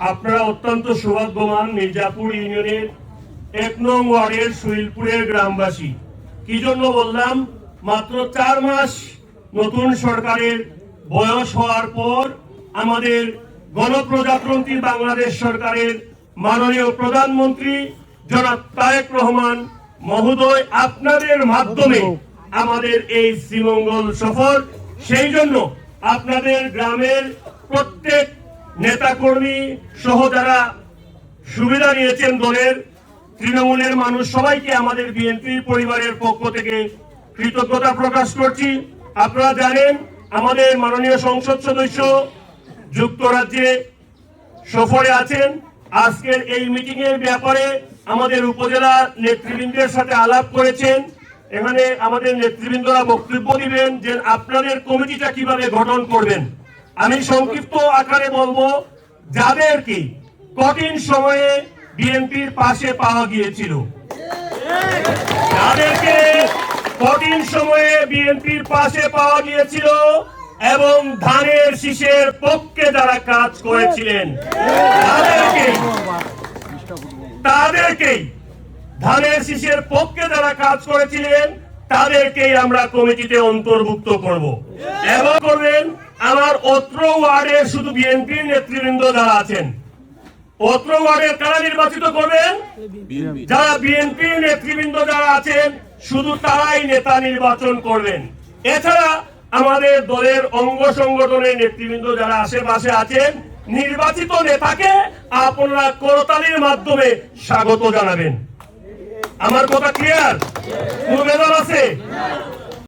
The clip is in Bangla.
আপনারা অত্যন্ত সৌভাগ্যবান মির্জাপুর ইউনিয়নের ১ নং ওয়ার্ডের সুইলপুরের গ্রামবাসী। কি জন্য বললাম, মাত্র ৪ মাস নতুন সরকারের বয়স হওয়ার পর আমাদের গণপ্রজাতন্ত্রী বাংলাদেশ সরকারের মাননীয় প্রধানমন্ত্রী জনাব তারেক রহমান মহোদয় আপনাদের মাধ্যমে আমাদের এই শ্রীমঙ্গল সফর। সেই জন্য আপনাদের গ্রামের প্রত্যেক নেতাকর্মী সহ যারা সুবিধা নিয়েছেন দলের তৃণমূলের মানুষ সবাইকে আমাদের বিএনপি পরিবারের পক্ষ থেকে কৃতজ্ঞতা প্রকাশ করছি। আপনারা জানেন আমাদের মাননীয় সংসদ সদস্য যুক্তরাজ্যে সফরে আছেন। আজকের এই মিটিং এর ব্যাপারে আমাদের উপজেলা নেতৃবৃন্দের সাথে আলাপ করেছেন। এখানে আমাদের নেতৃবৃন্দরা বক্তব্য দিবেন যে আপনাদের কমিটিটা কিভাবে গঠন করবেন। আমি সংক্ষিপ্ত আকারে বলবো, যাদেরকে কঠিন সময়ে বিএনপির পাশে পাওয়া গিয়েছিল, যাদেরকে কঠিন সময়ে বিএনপির পাশে পাওয়া গিয়েছিল এবং ধানের শীষের পক্ষে যারা কাজ করেছিলেন তাদেরকেই ধানের শীষের পক্ষে যারা কাজ করেছিলেন তাদেরকেই আমরা কমিটিতে অন্তর্ভুক্ত করব এবং করবেন আমার অত্র ওয়ার্ডের শুধু বিএনপির নেতৃবৃন্দ যারা আছেন। অত্র ওয়ার্ডের কারা নির্বাচিত করবেন? যারা বিএনপির নেতৃবৃন্দ যারা আছেন শুধু তারাই নেতা নির্বাচন করবেন। এছাড়া আমাদের দলের অঙ্গ সংগঠনের নেতৃবৃন্দ যারা আশেপাশে আছেন, নির্বাচিত নেতাকে আপনারা করতালির মাধ্যমে স্বাগত জানাবেন। আমার কথা ক্লিয়ার? কোনো বেদন আছে?